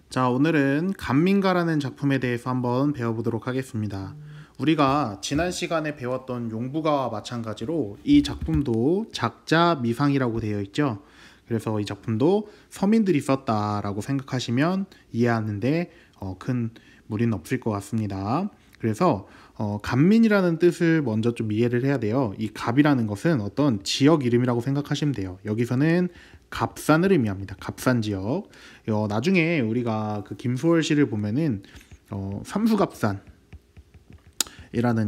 자, 오늘은 간민가라는 작품에 대해서 한번 배워보도록 하겠습니다. 우리가 지난 시간에 배웠던 용부가와 마찬가지로 이 작품도 작자 미상이라고 되어 있죠. 그래서 이 작품도 서민들이 썼다라고 생각하시면 이해하는데 큰 무리는 없을 것 같습니다. 그래서 간민이라는 뜻을 먼저 좀 이해를 해야 돼요. 이 갑이라는 것은 어떤 지역 이름이라고 생각하시면 돼요. 여기서는 갑산을 의미합니다. 갑산 지역. 나중에 우리가 그 김소월 시를 보면은 삼수갑산이라는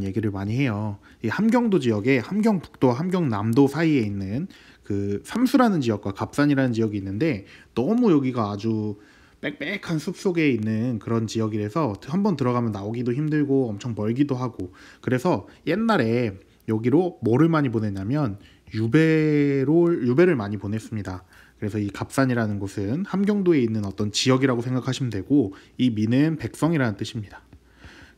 얘기를 많이 해요. 이 함경도 지역에 함경북도, 함경남도 사이에 있는 그 삼수라는 지역과 갑산이라는 지역이 있는데 너무 여기가 아주 빽빽한 숲 속에 있는 그런 지역이라서 한번 들어가면 나오기도 힘들고 엄청 멀기도 하고, 그래서 옛날에 여기로 뭐를 많이 보냈냐면 유배를 많이 보냈습니다. 그래서 이 갑산이라는 곳은 함경도에 있는 어떤 지역이라고 생각하시면 되고, 이 미는 백성이라는 뜻입니다.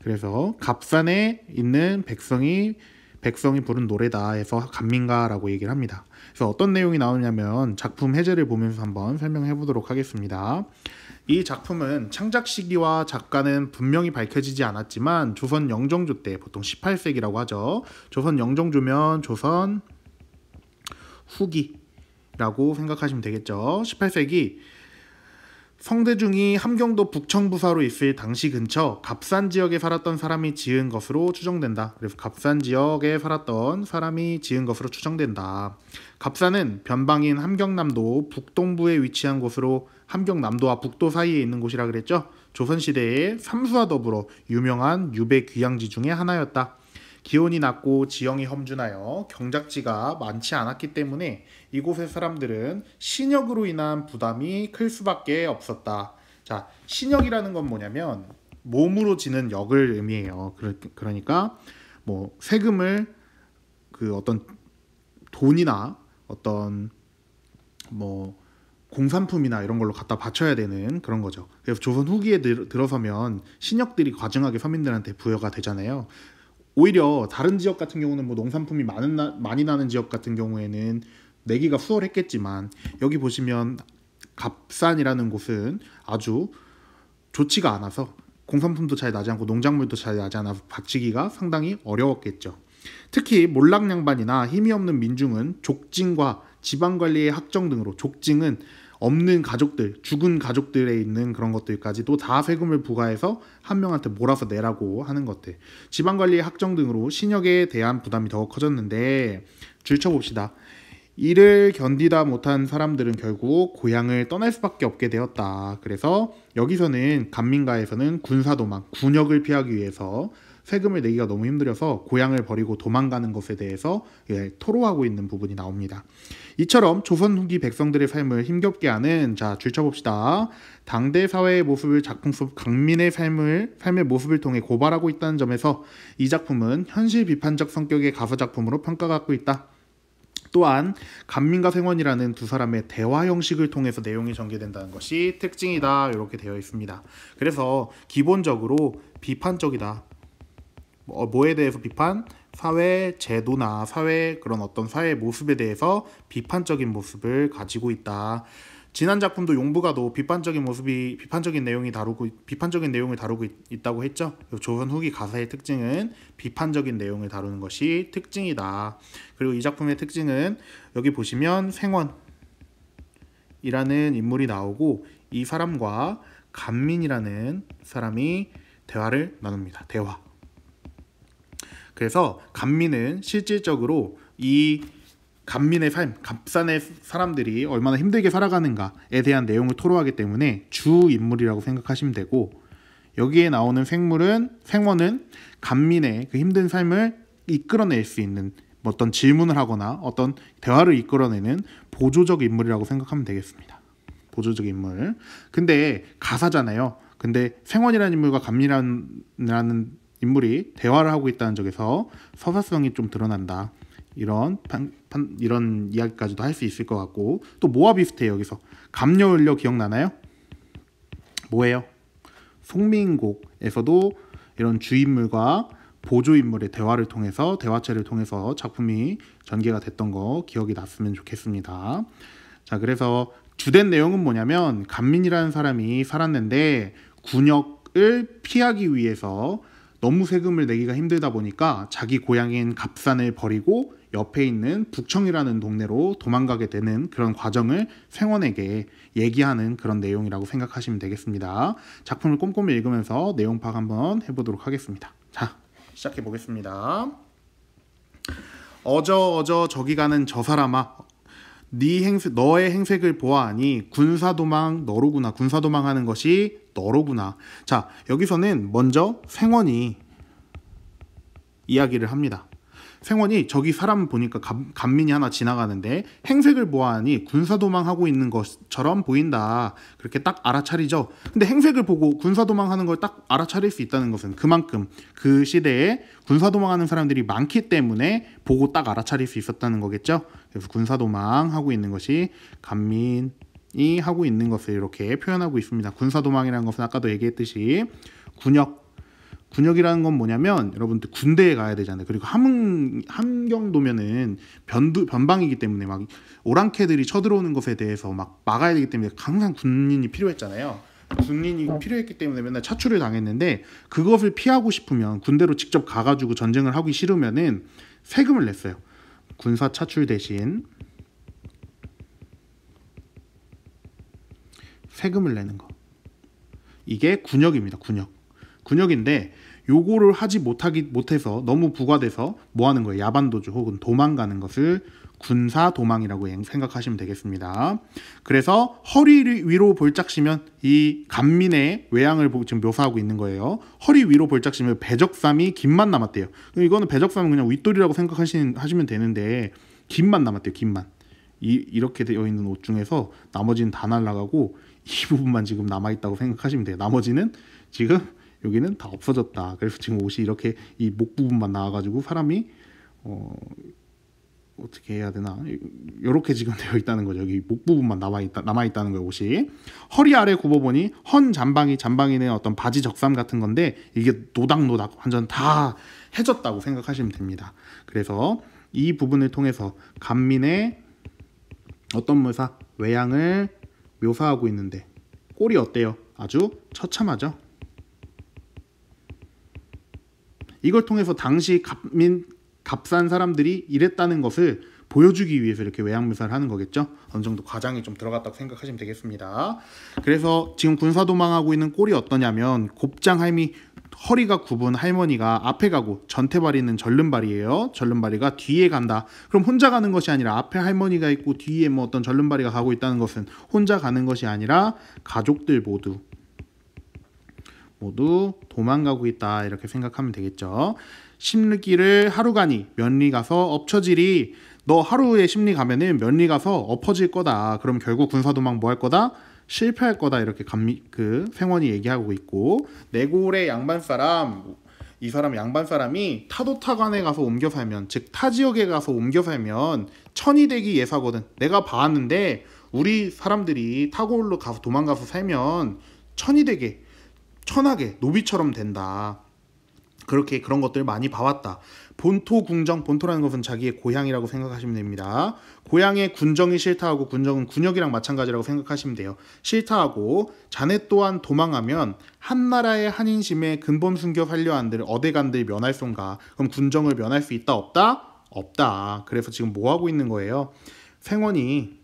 그래서 갑산에 있는 백성이 부른 노래다 해서 간민가라고 얘기를 합니다. 그래서 어떤 내용이 나오냐면 작품 해제를 보면서 한번 설명해 보도록 하겠습니다. 이 작품은 창작 시기와 작가는 분명히 밝혀지지 않았지만 조선 영정조 때, 보통 18세기라고 하죠. 조선 영정조면 조선 후기라고 생각하시면 되겠죠. 18세기 성대중이 함경도 북청부사로 있을 당시 근처 갑산 지역에 살았던 사람이 지은 것으로 추정된다. 그래서 갑산 지역에 살았던 사람이 지은 것으로 추정된다. 갑산은 변방인 함경남도 북동부에 위치한 곳으로, 함경남도와 북도 사이에 있는 곳이라 그랬죠. 조선시대에 삼수와 더불어 유명한 유배 귀향지 중에 하나였다. 기온이 낮고 지형이 험준하여 경작지가 많지 않았기 때문에 이곳의 사람들은 신역으로 인한 부담이 클 수밖에 없었다. 자, 신역이라는 건 뭐냐면 몸으로 지는 역을 의미해요. 그러니까 뭐 세금을 그 어떤 돈이나 어떤 뭐 공산품이나 이런 걸로 갖다 바쳐야 되는 그런 거죠. 그래서 조선 후기에 들어서면 신역들이 과증하게 서민들한테 부여가 되잖아요. 오히려 다른 지역 같은 경우는 뭐 농산품이 많이 나는 지역 같은 경우에는 내기가 수월했겠지만, 여기 보시면 갑산이라는 곳은 아주 좋지가 않아서 공산품도 잘 나지 않고 농작물도 잘 나지 않아서 바치기가 상당히 어려웠겠죠. 특히 몰락양반이나 힘이 없는 민중은 족징과 지방관리의 학정 등으로, 족징은 없는 가족들, 죽은 가족들에 있는 그런 것들까지도 다 세금을 부과해서 한 명한테 몰아서 내라고 하는 것들, 지방관리의 학정 등으로 신역에 대한 부담이 더 커졌는데, 줄쳐봅시다. 이를 견디다 못한 사람들은 결국 고향을 떠날 수밖에 없게 되었다. 그래서 여기서는 간민가에서는 군사도망, 군역을 피하기 위해서 세금을 내기가 너무 힘들어서 고향을 버리고 도망가는 것에 대해서 토로하고 있는 부분이 나옵니다. 이처럼 조선 후기 백성들의 삶을 힘겹게 하는, 자, 줄쳐봅시다. 당대 사회의 모습을 작품 속 강민의 삶의 모습을 통해 고발하고 있다는 점에서 이 작품은 현실 비판적 성격의 가서 작품으로 평가받고 있다. 또한 간민과 생원이라는 두 사람의 대화 형식을 통해서 내용이 전개된다는 것이 특징이다. 이렇게 되어 있습니다. 그래서 기본적으로 비판적이다. 뭐에 대해서 비판? 사회 제도나 사회 그런 어떤 사회 모습에 대해서 비판적인 모습을 가지고 있다. 지난 작품도 용부가도 비판적인 내용을 다루고 있다고 했죠. 조선 후기 가사의 특징은 비판적인 내용을 다루는 것이 특징이다. 그리고 이 작품의 특징은 여기 보시면 생원이라는 인물이 나오고, 이 사람과 간민이라는 사람이 대화를 나눕니다. 대화. 그래서 간민은 실질적으로 이 간민의 삶, 갑산의 사람들이 얼마나 힘들게 살아가는가에 대한 내용을 토로하기 때문에 주 인물이라고 생각하시면 되고, 여기에 나오는 생원은 간민의 그 힘든 삶을 이끌어낼 수 있는 어떤 질문을 하거나 어떤 대화를 이끌어내는 보조적 인물이라고 생각하면 되겠습니다. 보조적 인물. 근데 가사잖아요. 근데 생원이라는 인물과 간민이라는 인물이 대화를 하고 있다는 점에서 서사성이 좀 드러난다. 이런 이야기까지도 할 수 있을 것 같고, 또 뭐와 비슷해요? 여기서 갑려을려 기억나나요? 뭐예요? 송민곡에서도 이런 주인물과 보조인물의 대화체를 통해서 작품이 전개가 됐던 거 기억이 났으면 좋겠습니다. 자, 그래서 주된 내용은 뭐냐면 간민이라는 사람이 살았는데 군역을 피하기 위해서 너무 세금을 내기가 힘들다 보니까 자기 고향인 갑산을 버리고 옆에 있는 북청이라는 동네로 도망가게 되는 그런 과정을 생원에게 얘기하는 그런 내용이라고 생각하시면 되겠습니다. 작품을 꼼꼼히 읽으면서 내용 파악 한번 해보도록 하겠습니다. 자, 시작해 보겠습니다. 어저 저기 가는 저 사람아, 너의 행색을 보아하니 군사도망 너로구나. 군사도망하는 것이 너로구나. 자, 여기서는 먼저 생원이 이야기를 합니다. 생원이 저기 사람 보니까 간민이 하나 지나가는데 행색을 보아하니 군사도망하고 있는 것처럼 보인다. 그렇게 딱 알아차리죠. 근데 행색을 보고 군사도망하는 걸 딱 알아차릴 수 있다는 것은 그만큼 그 시대에 군사도망하는 사람들이 많기 때문에 보고 딱 알아차릴 수 있었다는 거겠죠. 그래서 군사도망하고 있는 것이 간민이 하고 있는 것을 이렇게 표현하고 있습니다. 군사도망이라는 것은 아까도 얘기했듯이 군역이라는 건 뭐냐면 여러분들 군대에 가야 되잖아요. 그리고 함경도면은 변방이기 때문에 막 오랑캐들이 쳐들어오는 것에 대해서 막 막아야 되기 때문에 항상 군인이 필요했잖아요. 군인이 필요했기 때문에 맨날 차출을 당했는데 그것을 피하고 싶으면 군대로 직접 가가지고 전쟁을 하기 싫으면은 세금을 냈어요. 군사 차출 대신 세금을 내는 거. 이게 군역입니다. 군역인데 요거를 하지 못해서 너무 부과돼서 뭐 하는 거예요? 야반도주 혹은 도망가는 것을 군사 도망이라고 생각하시면 되겠습니다. 그래서 허리 위로 볼짝시면 이 간민의 외양을 지금 묘사하고 있는 거예요. 허리 위로 볼짝시면 배적삼이 김만 남았대요. 이거는 배적삼은 그냥 윗돌이라고 생각하시면 되는데 김만 남았대요. 김만. 이렇게 되어 있는 옷 중에서 나머지는 다 날아가고 이 부분만 지금 남아있다고 생각하시면 돼요. 나머지는 지금 여기는 다 없어졌다. 그래서 지금 옷이 이렇게 이 목 부분만 나와가지고 사람이 어떻게 해야 되나? 이렇게 지금 되어 있다는 거죠. 여기 목 부분만 남아있다는 거예요. 옷이. 허리 아래 굽어보니 헌 잠방이는 어떤 바지 적삼 같은 건데 이게 노닥노닥 완전 다 해졌다고 생각하시면 됩니다. 그래서 이 부분을 통해서 간민의 어떤 묘사? 외양을 묘사하고 있는데 꼴이 어때요? 아주 처참하죠. 이걸 통해서 당시 갑산 사람들이 이랬다는 것을 보여주기 위해서 이렇게 외양 묘사를 하는 거겠죠. 어느 정도 과장이 좀 들어갔다고 생각하시면 되겠습니다. 그래서 지금 군사도망하고 있는 꼴이 어떠냐면 곱장 할미, 허리가 굽은 할머니가 앞에 가고 전태발이는 절름발이에요. 절름발이가 뒤에 간다. 그럼 혼자 가는 것이 아니라 앞에 할머니가 있고 뒤에 뭐 어떤 절름발이가 가고 있다는 것은 혼자 가는 것이 아니라 가족들 모두 도망가고 있다. 이렇게 생각하면 되겠죠. 심리기를 하루 가니 면리 가서 엎쳐지리. 너 하루에 심리 가면은 면리 가서 엎어질 거다. 그럼 결국 군사도망 뭐 할 거다? 실패할 거다. 이렇게 생원이 얘기하고 있고, 내골의 양반사람, 이 사람 양반사람이 타도타간에 가서 옮겨 살면, 즉 타지역에 가서 옮겨 살면 천이 되기 예사거든. 내가 봤는데 우리 사람들이 타고올로 가서 도망가서 살면 천이 되게 천하게 노비처럼 된다. 그렇게 그런 것들 많이 봐왔다. 본토 궁정, 본토라는 것은 자기의 고향이라고 생각하시면 됩니다. 고향의 군정이 싫다하고 군정은 군역이랑 마찬가지라고 생각하시면 돼요. 싫다하고 자네 또한 도망하면 한나라의 한인심에 근본 숨겨 살려 한들 어대간들 면할 손가. 그럼 군정을 면할 수 있다 없다? 없다. 그래서 지금 뭐 하고 있는 거예요? 생원이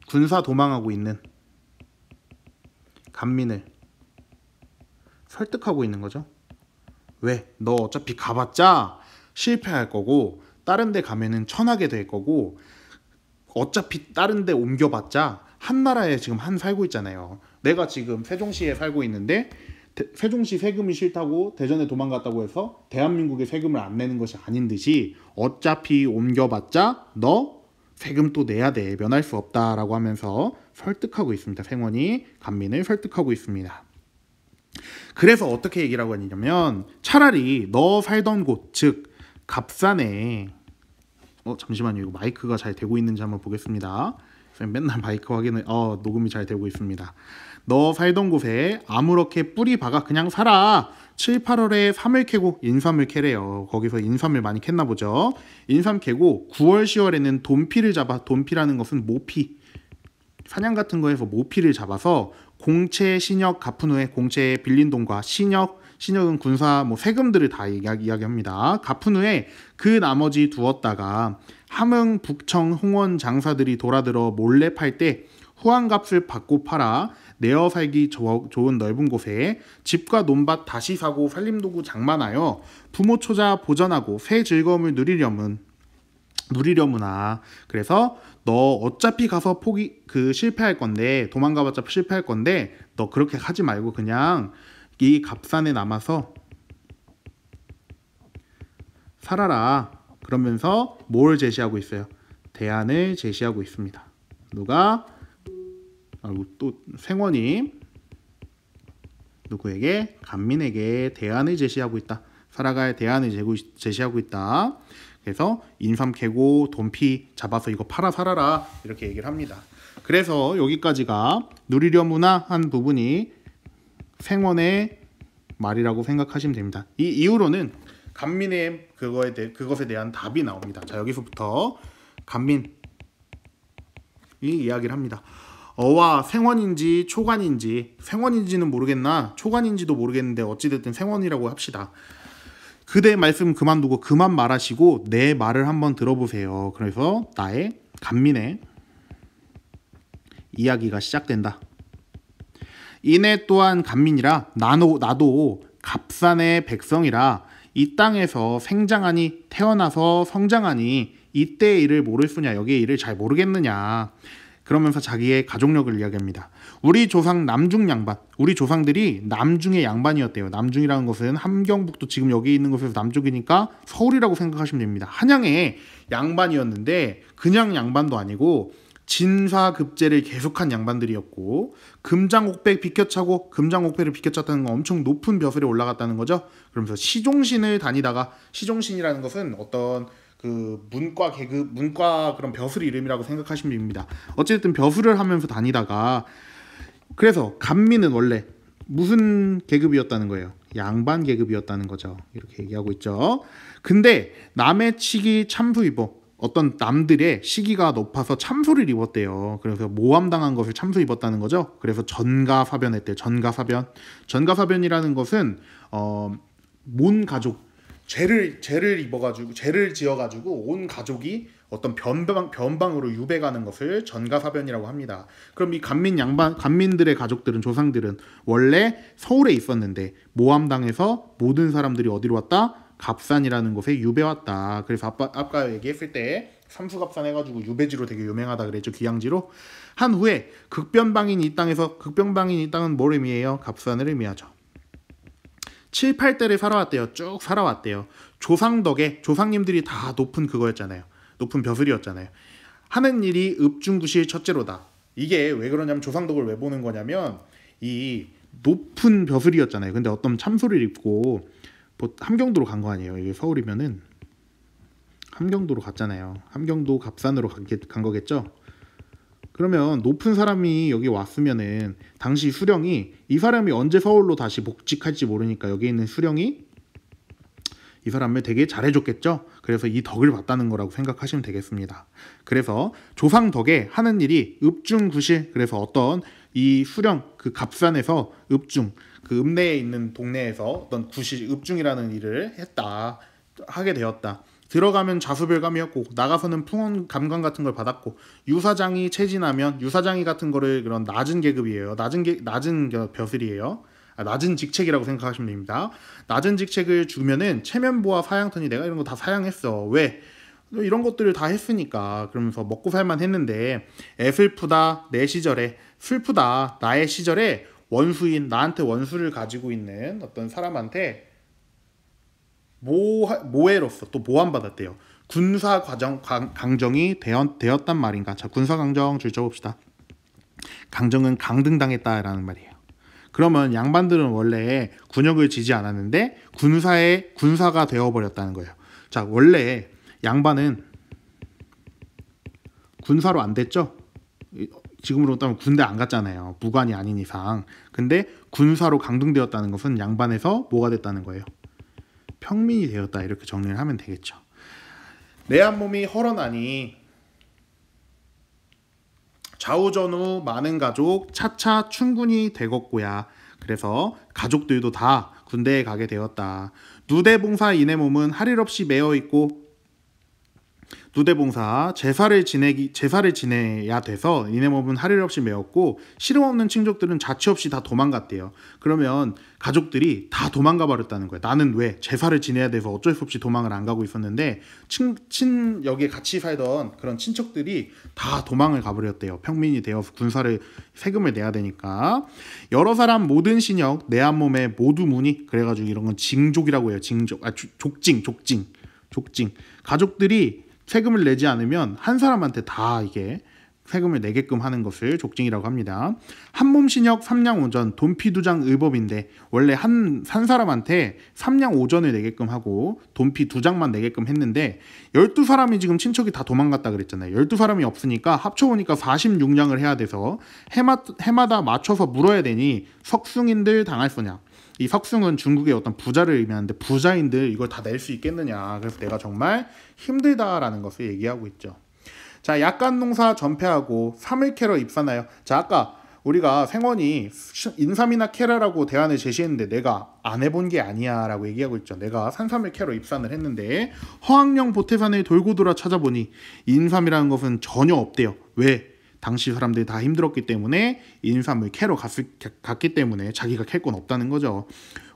군사 도망하고 있는 간민을 설득하고 있는 거죠. 왜? 너 어차피 가봤자 실패할 거고 다른 데 가면은 천하게 될 거고 어차피 다른 데 옮겨봤자 한나라에 지금 살고 있잖아요. 내가 지금 세종시에 살고 있는데 세종시 세금이 싫다고 대전에 도망갔다고 해서 대한민국에 세금을 안 내는 것이 아닌 듯이 어차피 옮겨봤자 너 세금 또 내야 돼. 면할 수 없다라고 하면서 설득하고 있습니다. 생원이 간민을 설득하고 있습니다. 그래서 어떻게 얘기를 하고 있냐면 차라리 너 살던 곳, 즉 갑산에 잠시만요. 이거 마이크가 잘 되고 있는지 한번 보겠습니다. 맨날 마이크 확인을 녹음이 잘 되고 있습니다. 너 살던 곳에 아무렇게 뿌리 박아 그냥 살아. 7, 8월에 삼을 캐고 인삼을 캐래요. 거기서 인삼을 많이 캤나 보죠. 인삼 캐고 9월, 10월에는 돈피를 잡아. 돈피라는 것은 모피, 사냥 같은 거에서 모피를 잡아서 공채, 신역 갚은 후에 공채에 빌린 돈과 신역은 군사 세금들을 다 이야기합니다. 갚은 후에 그 나머지 두었다가 함흥, 북청, 홍원 장사들이 돌아들어 몰래 팔 때 후한값을 받고 팔아 내어 살기 좋은 넓은 곳에 집과 논밭 다시 사고 살림도구 장만하여 부모 초자 보전하고 새 즐거움을 누리려무나. 그래서 너 어차피 가서 실패할 건데, 도망가봤자 실패할 건데 너 그렇게 하지 말고 그냥 이 갑산에 남아서 살아라. 그러면서 뭘 제시하고 있어요? 대안을 제시하고 있습니다. 누가? 또 생원이 누구에게? 간민에게 대안을 제시하고 있다. 살아갈 대안을 제시하고 있다. 그래서 인삼 캐고 돈피 잡아서 이거 팔아 살아라 이렇게 얘기를 합니다. 그래서 여기까지가 누리려무나 한 부분이 생원의 말이라고 생각하시면 됩니다. 이 이후로는 간민의 그것에 대한 답이 나옵니다. 자, 여기서부터 간민이 이야기를 합니다. 어와 생원인지 초관인지, 생원인지는 모르겠나 초관인지도 모르겠는데 어찌됐든 생원이라고 합시다. 그대 말씀 그만두고 그만 말하시고 내 말을 한번 들어보세요. 그래서 나의 간민의 이야기가 시작된다. 이내 또한 간민이라 나도 갑산의 백성이라 이 땅에서 생장하니 태어나서 성장하니 이때의 일을 모를 수냐, 여기의 일을 잘 모르겠느냐. 그러면서 자기의 가족력을 이야기합니다. 우리 조상 남중 양반, 우리 조상들이 남중의 양반이었대요. 남중이라는 것은 함경북도 지금 여기 있는 곳에서 남쪽이니까 서울이라고 생각하시면 됩니다. 한양의 양반이었는데 그냥 양반도 아니고 진사급제를 계속한 양반들이었고 금장옥배 비켜차고, 금장옥배를 비켜찼다는 건 엄청 높은 벼슬에 올라갔다는 거죠. 그러면서 시종신을 다니다가, 시종신이라는 것은 어떤 그 문과 그런 벼슬 이름이라고 생각하시면 됩니다. 어쨌든 벼슬을 하면서 다니다가, 그래서 간민은 원래 무슨 계급이었다는 거예요? 양반 계급이었다는 거죠. 이렇게 얘기하고 있죠. 근데 남의 치기 참수 입어, 어떤 남들의 시기가 높아서 참소를 입었대요. 그래서 모함당한 것을 참소 입었다는 거죠. 그래서 전가사변했대요. 전가사변이라는 것은 온 가족, 죄를 입어가지고, 죄를 지어가지고 온 가족이 어떤 변방으로 유배가는 것을 전가사변이라고 합니다. 그럼 이 간민들의 가족들은, 조상들은 원래 서울에 있었는데 모함당해서 모든 사람들이 어디로 왔다? 갑산이라는 곳에 유배 왔다. 그래서 아까 얘기했을 때 삼수갑산 해가지고 유배지로 되게 유명하다 그랬죠. 귀향지로. 한 후에 극변방인 이 땅은 뭘 의미해요? 갑산을 의미하죠. 7, 8대를 살아왔대요. 쭉 살아왔대요. 조상 덕에, 조상님들이 다 높은 그거였잖아요. 높은 벼슬이었잖아요. 하는 일이 읍중구실 첫째로다. 이게 왜 그러냐면, 조상 덕을 왜 보는 거냐면 이 높은 벼슬이었잖아요. 근데 어떤 참소를 입고 함경도로 간 거 아니에요. 이게 서울이면은 함경도로 갔잖아요. 함경도 갑산으로 간 거겠죠. 그러면 높은 사람이 여기 왔으면은 당시 수령이, 이 사람이 언제 서울로 다시 복직할지 모르니까 여기 있는 수령이 이 사람을 되게 잘해줬겠죠. 그래서 이 덕을 봤다는 거라고 생각하시면 되겠습니다. 그래서 조상 덕에 하는 일이 읍중구실, 그래서 어떤 이 수령, 그 갑산에서 읍중, 그 읍내에 있는 동네에서 어떤 구실, 읍중이라는 일을 하게 되었다. 들어가면 자수별감이었고 나가서는 풍원 감관 같은 걸 받았고, 유사장이 체진하면, 유사장이 같은 거를 그런 낮은 계급이에요. 낮은 벼슬이에요. 낮은 직책이라고 생각하시면 됩니다. 낮은 직책을 주면은 체면보와 사양터니, 내가 이런 거 다 사양했어. 왜? 이런 것들을 다 했으니까. 그러면서 먹고 살만 했는데, 애슬프다 내 시절에, 슬프다 나의 시절에 원수인, 나한테 원수를 가지고 있는 어떤 사람한테 모해로서 또 모함받았대요. 군사 강정이 되었단 말인가. 자, 군사 강정 줄쳐봅시다. 강정은 강등당했다라는 말이에요. 그러면 양반들은 원래 군역을 지지 않았는데 군사가 되어버렸다는 거예요. 자, 원래 양반은 군사로 안 됐죠. 지금으로 따면 군대 안 갔잖아요. 무관이 아닌 이상. 근데 군사로 강등되었다는 것은 양반에서 뭐가 됐다는 거예요? 평민이 되었다. 이렇게 정리를 하면 되겠죠. 내 한 몸이 헐어나니 좌우전후 많은 가족 차차 충분히 되겠고야. 그래서 가족들도 다 군대에 가게 되었다. 누대봉사 이내 몸은 할 일 없이 매어 있고 누대봉사 제사를 지내야 돼서 이내 몸은 할 일 없이 매었고 시름 없는 친족들은 자취 없이 다 도망갔대요. 그러면 가족들이 다 도망가 버렸다는 거예요. 나는 왜 제사를 지내야 돼서 어쩔 수 없이 도망을 안 가고 있었는데 여기에 같이 살던 그런 친척들이 다 도망을 가버렸대요. 평민이 되어서 군사를 세금을 내야 되니까. 여러 사람 모든 신역 내 한 몸에 모두 무니. 그래가지고 이런 건 징족이라고 해요. 징족. 족징. 가족들이 세금을 내지 않으면 한 사람한테 다 이게 세금을 내게끔 하는 것을 족징이라고 합니다. 한몸 신역 삼량 오전 돈피 두장 의법인데 원래 한 사람한테 삼량 오전을 내게끔 하고 돈피 2장만 내게끔 했는데 12사람이 지금 친척이 다 도망갔다 그랬잖아요. 12사람이 없으니까 합쳐보니까 46량을 해야 돼서 해마다 맞춰서 물어야 되니 석승인들 당할 소냐. 이 석승은 중국의 어떤 부자를 의미하는데 부자인들 이걸 다 낼 수 있겠느냐. 그래서 내가 정말 힘들다라는 것을 얘기하고 있죠. 자, 약간 농사 전폐하고 3을 캐러 입사나요. 자, 아까 우리가 생원이 인삼이나 캐라라고 대안을 제시했는데 내가 안 해본 게 아니야 라고 얘기하고 있죠. 내가 산삼을 캐러 입산을 했는데 허학령 보태산을 돌고 돌아 찾아보니 인삼이라는 것은 전혀 없대요. 왜? 당시 사람들이 다 힘들었기 때문에 인삼을 캐러 갔기 때문에 자기가 캘 건 없다는 거죠.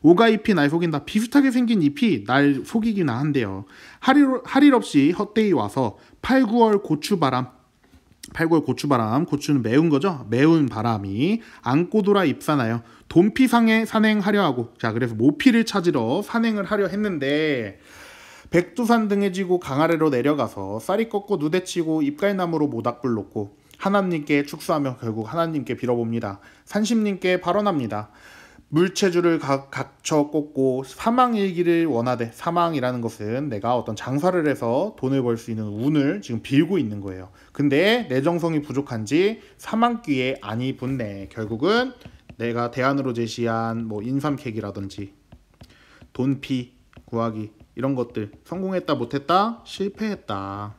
오가 잎이 날 속인다. 비슷하게 생긴 잎이 날 속이긴 한데요. 할 일 없이 헛되이 와서 8, 9월 고추바람, 고추는 매운 거죠. 매운 바람이 안고 돌아 입사나요. 돈피상에 산행하려 하고. 자, 그래서 모피를 찾으러 산행을 하려 했는데 백두산 등에 지고 강아래로 내려가서 쌀이 꺾고 누대치고 입갈나무로 모닥불 놓고 하나님께 축수하며 결국 하나님께 빌어봅니다. 산심님께 발언합니다. 물체주를 각처 꽂고 사망일기를 원하되. 사망이라는 것은 내가 어떤 장사를 해서 돈을 벌 수 있는 운을 지금 빌고 있는 거예요. 근데 내 정성이 부족한지 사망귀에 안이 붙네. 결국은 내가 대안으로 제시한 뭐 인삼캐기라든지 돈피 구하기 이런 것들 성공했다 못했다 실패했다.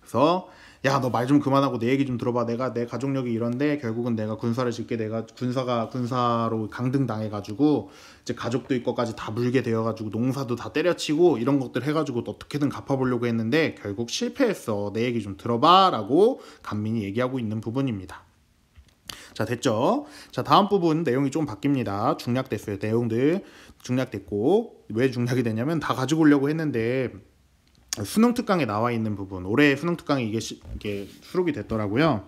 그래서 야, 너 말 좀 그만하고 내 얘기 좀 들어봐. 내가 내 가족력이 이런데 결국은 내가 군사를 짓게 내가 군사로 강등당해가지고 이제 가족들 것까지 다 물게 되어가지고 농사도 다 때려치고 이런 것들 해가지고 어떻게든 갚아보려고 했는데 결국 실패했어. 내 얘기 좀 들어봐라고 간민이 얘기하고 있는 부분입니다. 자, 됐죠? 자, 다음 부분 내용이 좀 바뀝니다. 중략됐어요. 내용들 중략됐고 왜 중략이 됐냐면 다 가지고 오려고 했는데 수능 특강에 나와 있는 부분, 올해 수능 특강에 이게 수록이 됐더라고요.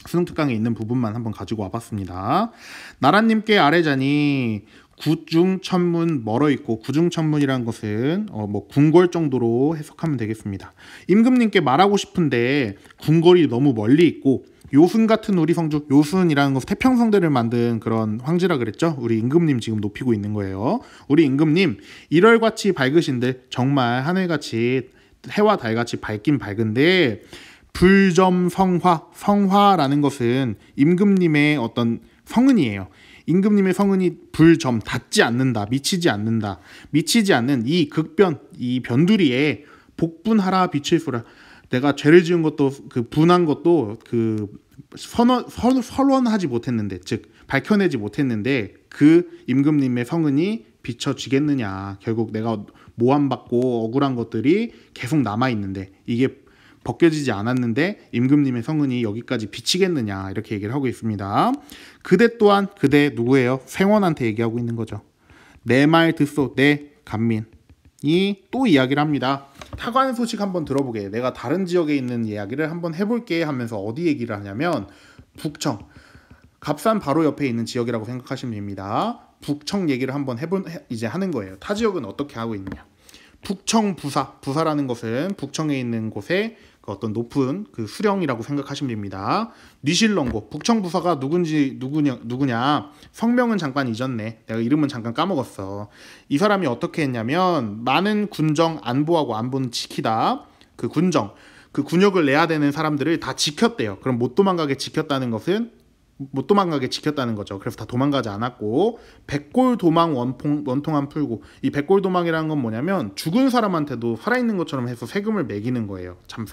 수능 특강에 있는 부분만 한번 가지고 와봤습니다. 나라님께 아래자니 구중천문 멀어 있고, 구중천문이란 것은 뭐 궁궐 정도로 해석하면 되겠습니다. 임금님께 말하고 싶은데 궁궐이 너무 멀리 있고 요순 같은 우리 성주, 요순이라는 것은 태평성대를 만든 그런 황제라 그랬죠. 우리 임금님 지금 높이고 있는 거예요. 우리 임금님 일월같이 밝으신데 정말 하늘같이 해와 달같이 밝긴 밝은데 불점 성화라는 것은 임금님의 어떤 성은이에요. 임금님의 성은이 불점, 닿지 않는다, 미치지 않는 이 극변, 이 변두리에 복분하라 빛을소라. 내가 죄를 지은 것도 그 분한 것도 그 선언하지 못했는데, 즉 밝혀내지 못했는데 그 임금님의 성은이 비춰지겠느냐. 결국 내가 모함받고 억울한 것들이 계속 남아있는데 이게 벗겨지지 않았는데 임금님의 성은이 여기까지 비치겠느냐, 이렇게 얘기를 하고 있습니다. 그대 또한, 그대 누구예요? 생원한테 얘기하고 있는 거죠. 내 말 듣소, 내 간민이 또 이야기를 합니다. 타관 소식 한번 들어보게, 내가 다른 지역에 있는 이야기를 한번 해볼게 하면서 어디 얘기를 하냐면 북청, 갑산 바로 옆에 있는 지역이라고 생각하시면 됩니다. 북청 얘기를 한번 이제 하는 거예요. 타 지역은 어떻게 하고 있느냐. 북청 부사라는 것은 북청에 있는 곳에 그 어떤 높은 그 수령이라고 생각하시면 됩니다. 뉘실렁고, 북청 부사가 누구냐? 성명은 잠깐 잊었네. 내가 이름은 잠깐 까먹었어. 이 사람이 어떻게 했냐면 많은 군정 안보하고, 안보는 지키다. 그 그 군역을 내야 되는 사람들을 다 지켰대요. 그럼 못 도망가게 지켰다는 거죠. 그래서 다 도망가지 않았고, 백골 도망 원통함 풀고, 이 백골 도망이라는 건 뭐냐면 죽은 사람한테도 살아있는 것처럼 해서 세금을 매기는 거예요. 참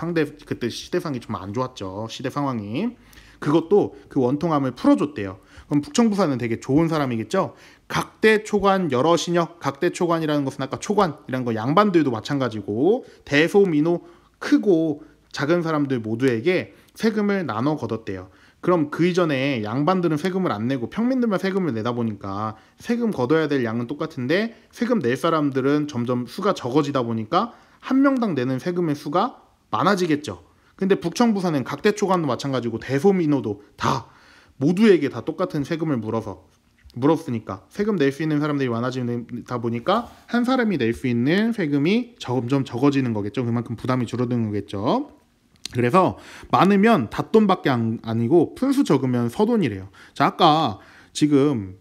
그때 시대상이 좀 안 좋았죠. 시대 상황이. 그것도 그 원통함을 풀어줬대요. 그럼 북청부사는 되게 좋은 사람이겠죠. 각대 초관 여러 신역, 각대 초관이라는 것은 아까 초관이라는 거 양반들도 마찬가지고, 대소민호 크고 작은 사람들 모두에게 세금을 나눠 걷었대요. 그럼 그 이전에 양반들은 세금을 안 내고 평민들만 세금을 내다 보니까 세금 걷어야 될 양은 똑같은데 세금 낼 사람들은 점점 수가 적어지다 보니까 한 명당 내는 세금의 수가 많아지겠죠. 근데 북청부사는 각대초관도 마찬가지고 대소민호도 다 모두에게 다 똑같은 세금을 물었으니까 세금 낼 수 있는 사람들이 많아지다 보니까 한 사람이 낼 수 있는 세금이 점점 적어지는 거겠죠. 그만큼 부담이 줄어드는 거겠죠. 그래서 많으면 닷돈밖에 아니고 푼수 적으면 서돈이래요. 자, 아까 지금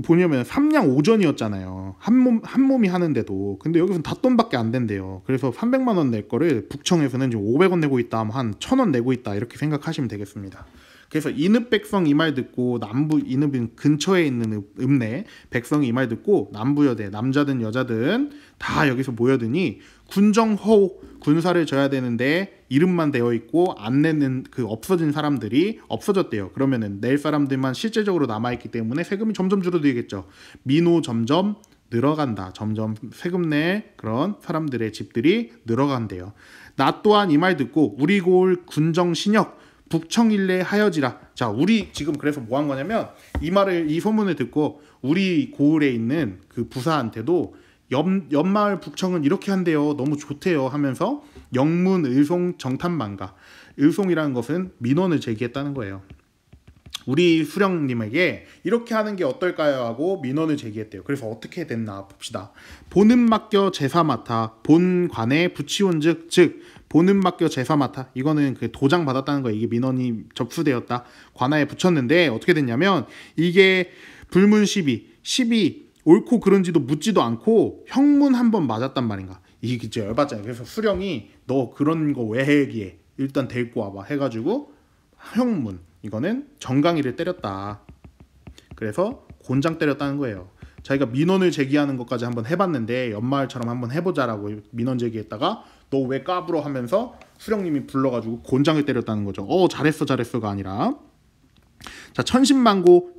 보냐면 삼냥 오전이었잖아요. 한 몸이 하는데도. 근데 여기서는 닷돈밖에 안 된대요. 그래서 300만 원 낼 거를 북청에서는 지금 500원 내고 있다, 한 1000원 내고 있다, 이렇게 생각하시면 되겠습니다. 그래서 인읍 백성 이 말 듣고, 남부 인읍은 근처에 있는 읍내 백성이 이 말 듣고 남부여대 남자든 여자든 다 여기서 모여드니 군정허 군사를 져야 되는데 이름만 되어 있고 안 내는 없어진 사람들이 없어졌대요. 그러면은 낼 사람들만 실제적으로 남아있기 때문에 세금이 점점 줄어들겠죠. 민호 점점 늘어간다. 점점 세금 낼 그런 사람들의 집들이 늘어간대요. 나 또한 이 말 듣고 우리 고을 군정 신역 북청일래 하여지라. 자, 우리 지금 그래서 뭐 한 거냐면 이 소문을 듣고 우리 고을에 있는 그 부사한테도 옆마을 북청은 이렇게 한대요. 너무 좋대요 하면서 영문, 의송, 정탄만가. 의송이라는 것은 민원을 제기했다는 거예요. 우리 수령님에게 이렇게 하는 게 어떨까요? 하고 민원을 제기했대요. 그래서 어떻게 됐나 봅시다. 본은 맡겨 제사 맡아 본관에 붙이온즉, 즉 본은 맡겨 제사 맡아, 이거는 그 도장 받았다는 거예요. 이게 민원이 접수되었다, 관하에 붙였는데 어떻게 됐냐면 이게 불문 시비 옳고 그른지도 묻지도 않고 형문 한 번 맞았단 말인가. 이게 진짜 열받잖아요. 그래서 수령이 너 그런 거 왜 얘기해, 일단 데리고 와봐 해가지고 형문, 이거는 정강이를 때렸다. 그래서 곤장 때렸다는 거예요. 자기가 민원을 제기하는 것까지 한번 해봤는데 연마을처럼 한번 해보자라고 민원 제기했다가 너 왜 까불어 하면서 수령님이 불러가지고 곤장을 때렸다는 거죠. 잘했어가 아니라. 자, 천신만고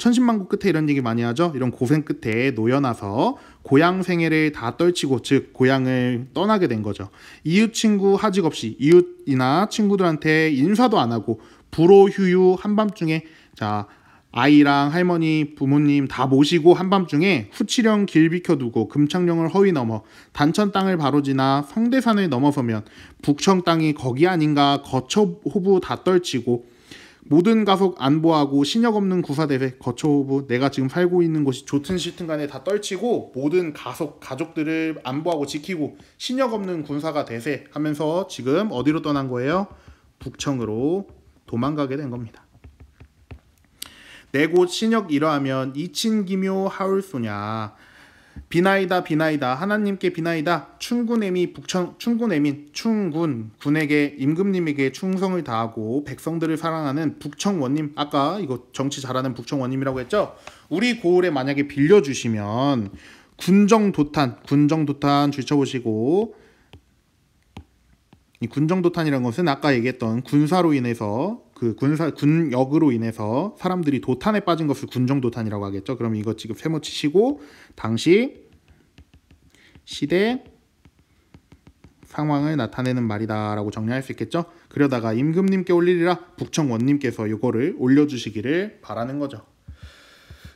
끝에 이런 얘기 많이 하죠. 이런 고생 끝에 놓여나서 고향 생애를 다 떨치고, 즉 고향을 떠나게 된 거죠. 이웃 친구 하직 없이, 이웃이나 친구들한테 인사도 안 하고 불호 휴유 한밤중에, 자 아이랑 할머니 부모님 다 모시고 한밤중에 후치령 길 비켜두고 금창령을 허위 넘어 단천 땅을 바로 지나 성대산을 넘어서면 북청 땅이 거기 아닌가 거처호부 다 떨치고 모든 가속 안보하고 신역 없는 구사대회 거처호부, 내가 지금 살고 있는 곳이 좋든 싫든 간에 다 떨치고 모든 가족들을 안보하고 지키고 신역 없는 군사가 대세 하면서 지금 어디로 떠난 거예요? 북청으로 도망가게 된 겁니다. 내 곳 신역 이러하면 이친기묘 하울소냐. 비나이다 하나님께 비나이다. 충군애민 군에게 임금님에게 충성을 다하고 백성들을 사랑하는 북청원님, 아까 이거 정치 잘하는 북청원님이라고 했죠. 우리 고을에 만약에 빌려주시면 군정도탄 줄쳐보시고, 이 군정도탄이라는 것은 아까 얘기했던 군사로 인해서 군역으로 인해서 사람들이 도탄에 빠진 것을 군정도탄이라고 하겠죠. 그럼 이거 지금 세모 치시고 당시 시대 상황을 나타내는 말이다라고 정리할 수 있겠죠. 그러다가 임금님께 올리리라, 북청원님께서 이거를 올려주시기를 바라는 거죠.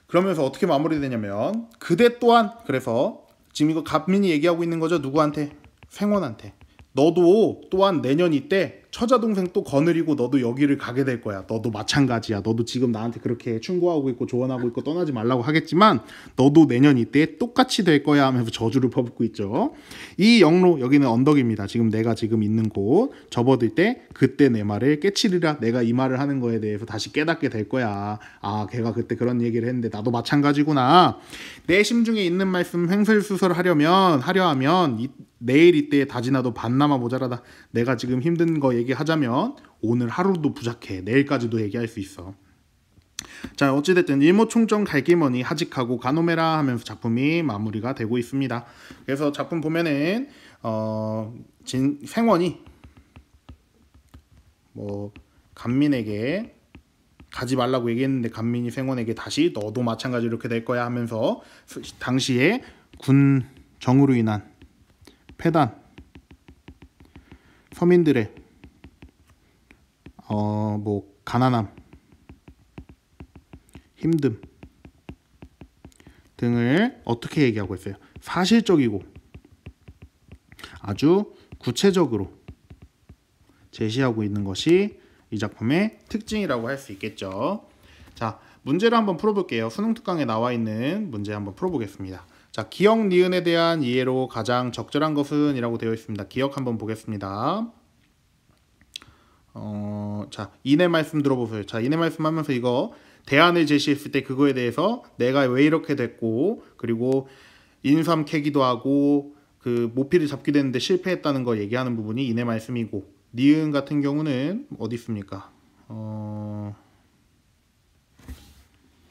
그러면서 어떻게 마무리되냐면 그대 또한, 그래서 지금 이거 갑민이 얘기하고 있는 거죠. 누구한테? 생원한테. 너도 또한 내년 이때 처자 동생 또 거느리고 너도 여기를 가게 될 거야. 너도 마찬가지야. 너도 지금 나한테 그렇게 충고하고 있고 조언하고 있고 떠나지 말라고 하겠지만 너도 내년 이때 똑같이 될 거야 하면서 저주를 퍼붓고 있죠. 이 영로, 여기는 언덕입니다. 지금 내가 지금 있는 곳, 접어들 때 그때 내 말을 깨치리라. 내가 이 말을 하는 거에 대해서 다시 깨닫게 될 거야. 아, 걔가 그때 그런 얘기를 했는데 나도 마찬가지구나. 내 심중에 있는 말씀 횡설수설하려 하면 내일 이때 다지나도 반나마 모자라다. 내가 지금 힘든 거 얘기하자면 오늘 하루도 부족해. 내일까지도 얘기할 수 있어. 자, 어찌됐든 일모총정 갈기머니 하직하고 가노메라 하면서 작품이 마무리가 되고 있습니다. 그래서 작품 보면은 생원이 뭐 간민에게 가지 말라고 얘기했는데 간민이 생원에게 다시 너도 마찬가지 이렇게 될 거야 하면서 당시에 군 정으로 인한 폐단, 서민들의 뭐 가난함, 힘듦 등을 어떻게 얘기하고 있어요? 사실적이고 아주 구체적으로 제시하고 있는 것이 이 작품의 특징이라고 할 수 있겠죠. 자, 문제를 한번 풀어볼게요. 수능 특강에 나와 있는 문제 한번 풀어보겠습니다. 자, 기억 니은에 대한 이해로 가장 적절한 것은 이라고 되어 있습니다. 기억 한번 보겠습니다. 자, 이내 말씀 들어보세요. 자, 이내 말씀 하면서 이거 대안을 제시했을 때 그거에 대해서 내가 왜 이렇게 됐고, 그리고 인삼 캐기도 하고 그 모피를 잡게 됐는데 실패했다는 걸 얘기하는 부분이 이내 말씀이고, 니은 같은 경우는 어디 있습니까?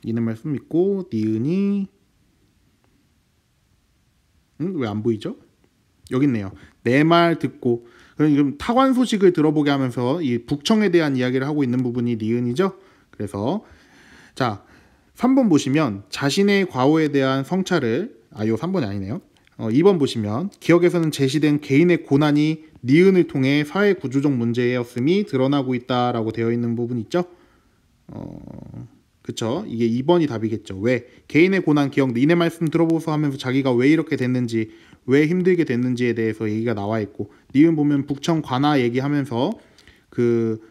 이내 말씀 있고 니은이 왜 안 보이죠? 여기 있네요. 내 말 듣고, 그럼 타관 소식을 들어보게 하면서 이 북청에 대한 이야기를 하고 있는 부분이 니은이죠. 그래서 자, 3번 보시면 자신의 과오에 대한 성찰을, 요 3번이 아니네요. 2번 보시면 기억에서는 제시된 개인의 고난이 니은을 통해 사회 구조적 문제였음이 드러나고 있다라고 되어 있는 부분 있죠. 그쵸? 이게 2번이 답이겠죠. 왜? 개인의 고난 기억, 니네 말씀 들어보소 하면서 자기가 왜 이렇게 됐는지, 왜 힘들게 됐는지에 대해서 얘기가 나와 있고, 니은 보면 북청 관아 얘기하면서 그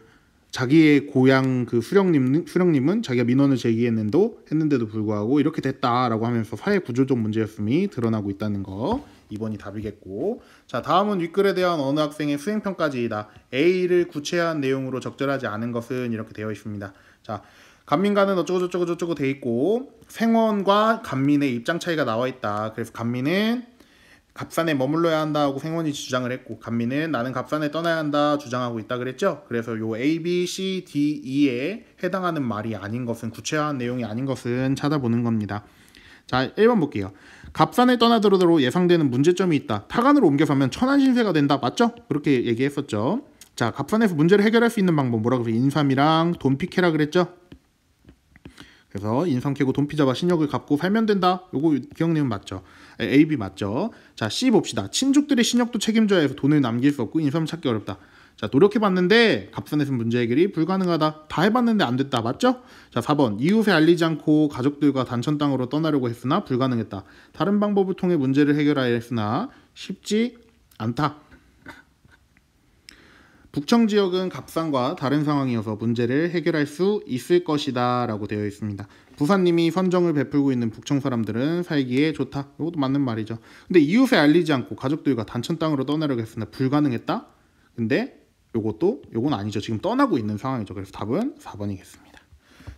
자기의 고향 그 수령님은 자기가 민원을 제기했는데도 불구하고 이렇게 됐다라고 하면서 사회 구조적 문제였음이 드러나고 있다는 거. 2번이 답이겠고, 자, 다음은 윗글에 대한 어느 학생의 수행평가지이다. A를 구체화한 내용으로 적절하지 않은 것은 이렇게 되어 있습니다. 자, 간민과는 어쩌고저쩌고 돼 있고 생원과 간민의 입장 차이가 나와 있다. 그래서 간민은 갑산에 머물러야 한다 하고 생원이 주장을 했고, 간민은 나는 갑산에 떠나야 한다 주장하고 있다 그랬죠. 그래서 요 A, B, C, D, E에 해당하는 말이 아닌 것은, 구체화한 내용이 아닌 것은 찾아보는 겁니다. 자, 1번 볼게요. 갑산을 떠나더라도 예상되는 문제점이 있다. 타관으로 옮겨서 하면 천안신세가 된다. 맞죠? 그렇게 얘기했었죠. 자, 갑산에서 문제를 해결할 수 있는 방법 뭐라고 해서 인삼이랑 돈피캐라 그랬죠. 그래서 인삼 캐고 돈피 잡아 신역을 갚고 살면 된다. 요거 기억내면 맞죠? A, B 맞죠? 자, C 봅시다. 친족들의 신역도 책임져야 해서 돈을 남길 수 없고 인삼 찾기 어렵다. 자, 노력해봤는데 갑산에서는 문제 해결이 불가능하다. 다 해봤는데 안 됐다. 맞죠? 자, 4번. 이웃에 알리지 않고 가족들과 단천 땅으로 떠나려고 했으나 불가능했다. 다른 방법을 통해 문제를 해결하려 했으나 쉽지 않다. 북청 지역은 갑산과 다른 상황이어서 문제를 해결할 수 있을 것이다 라고 되어 있습니다. 부사님이 선정을 베풀고 있는 북청 사람들은 살기에 좋다. 이것도 맞는 말이죠. 근데 이웃에 알리지 않고 가족들과 단천 땅으로 떠나려고 했으나 불가능했다. 근데 요건 아니죠. 지금 떠나고 있는 상황이죠. 그래서 답은 4번이겠습니다.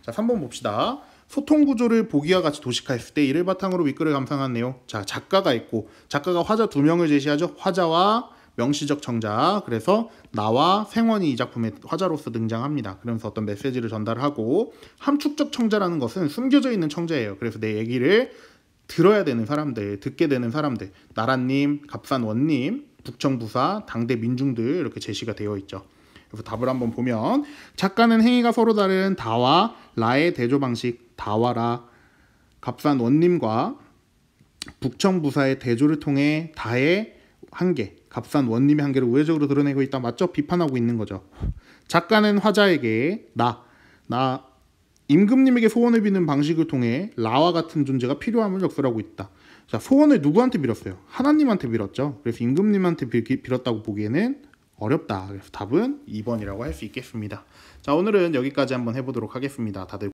자, 3번 봅시다. 소통 구조를 보기와 같이 도식화했을 때 이를 바탕으로 윗글을 감상한 내용. 자, 작가가 있고, 작가가 화자 2명을 제시하죠. 화자와 명시적 청자. 그래서 나와 생원이 이 작품의 화자로서 등장합니다. 그러면서 어떤 메시지를 전달하고, 함축적 청자라는 것은 숨겨져 있는 청자예요. 그래서 내 얘기를 들어야 되는 사람들, 듣게 되는 사람들, 나라님, 갑산원님, 북청부사, 당대 민중들 이렇게 제시가 되어 있죠. 그래서 답을 한번 보면, 작가는 행위가 서로 다른 다와 라의 대조 방식, 다와라, 갑산원님과 북청부사의 대조를 통해 다의 한계, 갑산원님의 한계를 우회적으로 드러내고 있다. 맞죠? 비판하고 있는 거죠. 작가는 화자에게 나 임금님에게 소원을 비는 방식을 통해 라와 같은 존재가 필요함을 역설하고 있다. 자, 소원을 누구한테 빌었어요? 하나님한테 빌었죠. 그래서 임금님한테 빌었다고 보기에는 어렵다. 그래서 답은 2번이라고 할 수 있겠습니다. 자, 오늘은 여기까지 한번 해보도록 하겠습니다. 다들